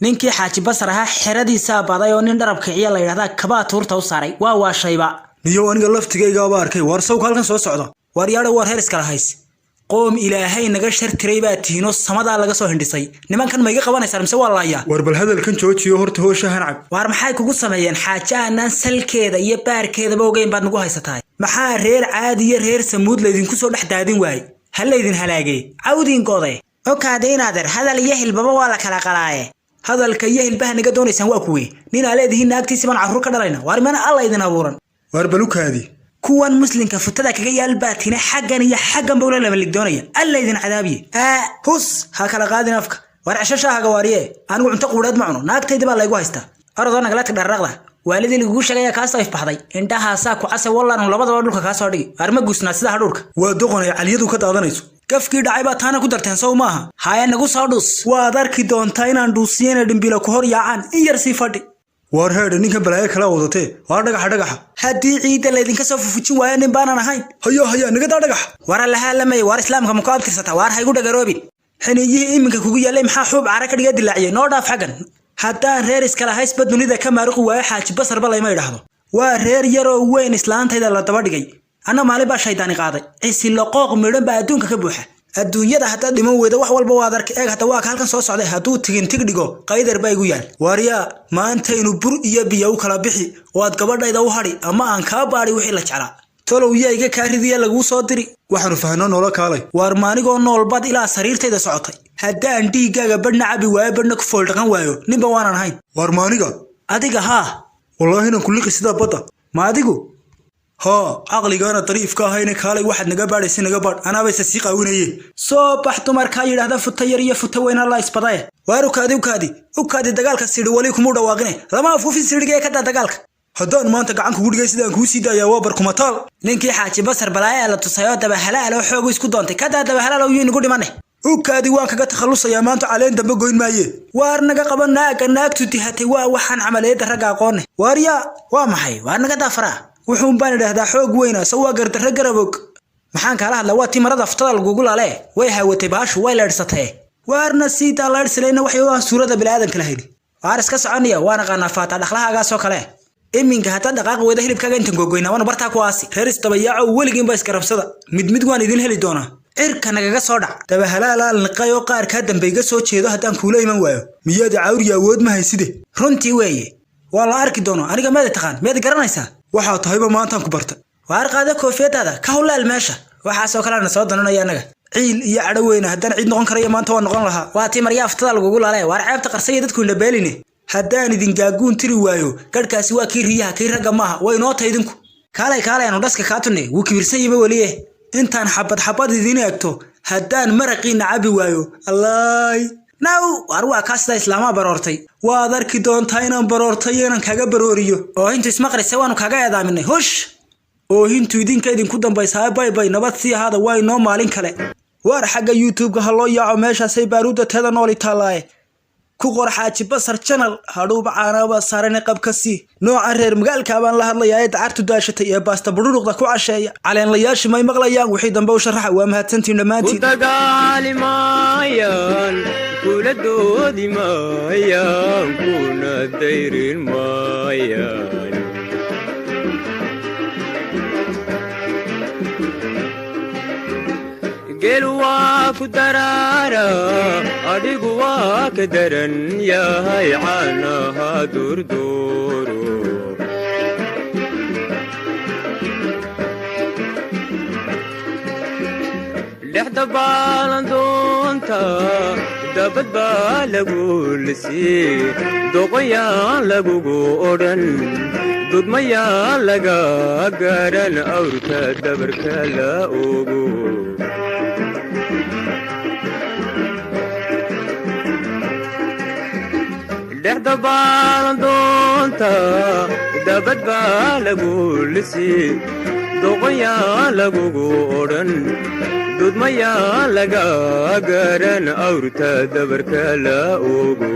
ninkii xaaji basar ahaa xeradiisa baday oo nin dharabka ciyaal la yiraahdaa kaba tuurta u saaray waa shayba niyo aniga laftigayga ba arkay war sawk halkan soo socdo war yaada war heer iskala hays qoom ilaahay naga shartiray baa tiino samada laga soo hindhisay nimankan ma iga qabanaysaa mise waa laaya war bal hadalkan joojiyo horta hooshahan cab war maxay kugu sameeyeen xaajaanan salkeeda iyo baarkeeda boogeen baad nagu haysataa maxaa reer caadi iyo reer samuud la idinku soo dhax daadin waay hal la idin halaagay cawdiin gooday oo kaadeenaadar hadal iyo hilbaba waa la kala qalaaye hadalka iyo hilbaha naga doonaysan waa kuwii nin aleedihiin naagtiisa baan carruur ka dhalayna war mana alla idin abuuran war balukaadi kuwan muslimka futada kaga yaal baatina xaggan iyo xaggan bawla la malig doonaya alla idin cadaabiye hus ha kala qaadin afka war cashashaaga wariye anigu cunto quureed ma cuno naagtayda baa laygu haystaa aradoo nagala tagdharraqda waalidii lagu sheegay ka soo ifbaxday indhaha saa ku casay wallaan labadaba dhulka ka soo dhigi arma gusnaa sida hadhurka waa doqonay caliyadu ka daadanayso kafkii dhacay baa taana ku darteen soo maaha haya nagu soo dhus waad arki doontaa inaan dhuusiyana dhimbilo ku hor yaacaan in yar sii fadhi war heedha ninka balaayo kala wadatee waa dhagaxa haddii ciidda laydinka soo fufujin waayo nin baanan ahayn haya nagadaa dhagax war allahaa lamay war islaamka muku abtirsata waar haygu dhagaroobin xiniyihii iminka kugu yaallay maxaa xuub cara ka dhiga dilaaciyay noo dhaaf xaggan haddaan reer iskala haysba dunida ka maaruqi waayo xaaji basarba layma idhaahdo waa reer yaroo weyn islaantayda la daba dhigay anna maalin baa shaydaani qaaday cisi loqooq midhan baa adduunka ka buuxa adduunyada hadda dhiman weyda wax walba waad arki eeg hadda waa ka halkan soo socday hadduu tig dhigo qaydar baa igu yaal waaryaa maantaynu bur iyo biyo u kala bixi oo aad gabadhayda u hadhi ama aan kaa baadhi wixii la jeclaa tolow yaa iga kaa ridiya laguu soo diri waxaanu fahnoo noola kaalay waar maanigoo noolbad ilaa sariirtayda socotay haddaan dhiiggaaga badhna cabi waayo badhna ku fooldhaqan waayo ninba waanan ahayn waar maaniga adiga haa wallaahi inaan ku liqi sidaa badda ma adigu ها عقليغانا طريف ka hayna kaalay waxad naga baadhaysi naga baad anaaba si qaawinayay soo bax dumarka yiraahda futa yar iyo futa weyn Allah isbaday waarukaadi dagaalka sidii wali kuma dhawaaqine lama afufin sidii ka dagaalka haddaan maanta gacan kugu dhigay sidaan ku sii daayaa waa barkumataal ninkii xaaji basar balaaya la tusayo daba halaal oo xoog isku doontay ka daba halaal oo yuu nagu dhimanay ukaadi waan kaga takhalusaya maanta caleen dambe goyn maaye waar naga qabanaa naagtu tihatay waa waxaan camaleeyada rag aqoon waarya waa maxay waar naga daafara wuxuun baan idhaahdaa xoog weyna soo gardarra garabog maxaan kala hadlaa waa timarada aftada lagu gulaale way hawatay baashu way leersatay waarna siita leersanayna waxay waa suurada bilaadanka la heli waar iska soconaya waana qanafaata dhaqlahaaga soo kale iminka hata dhaqaaq wada hilibkaaga intan gogoyna wana bartaa ku aasi reer isdabayaaco weligiin ba iska rabsada mid waan idin heli doonaa cirka nagaga soo dhac daba halaal niqayo qaar ka dambeeyga soo jeedo haddaan kuula iman waayo miyaad caawriya awood ma hayside runtii weeye waa la arki doono aniga meed taqaan meed garanaysaa waxa tahayba maanta ku bartay waar qaada koofiyadaada ka hulaal meesha waxa soo kala soo dananaya anaga ciil iyo cadaweyna haddaan cid noqon karayo maanta waa noqon lahaa waa timar aftada lagu laalay waar ceebta qarsay dadku indhabeeline haddaan idin gaaguun tiri waayo garkaasi waa kii riyaha kii raga maaha way noo taydinku kaalay aanu dhaska ka tunay wuu kibirsan yiba waliye intaan xabad idin eegto haddaan maraqiina cabi waayo allaay naw war waa ka sida islaama baroortay waad arki doontaa inaan baroortay inaan kaga barooriyo oo intu ismaqrisay waanu kaga eedaaminay hush oo intu idinka idinku dambaysaa bay nabad sii hada way noo maalin kale war xagga YouTube-ka haloo yaaco meeshaasay baaruuda teeda nooli taalaaye ku qor xaaji basar channel hadhuuba caanaba saarane qabkasi nooca reer magaalka baan la hadlayaa ee dacartu daashatay ee baasta bururuqda ku casheeya caleen la yaashay may maqlayaan wixii dambe u sharaxa waa mahadsantiin dhamaantiin dagaalimayaan kula doodi maayaan kuna dayrin maayaan gelwa ku darara adigu waa ka daran yahay caanaha durduro lexda baalan doonta dabad baa lagu lisii doqoyaan lagugu odhan dudmayaan laga garan awrka dabarka la ogo lexda baalan doonta dabad baa lagu lisii doqoyaan lagugu odhan dudmayaan laga garan awrta dabarka la ogo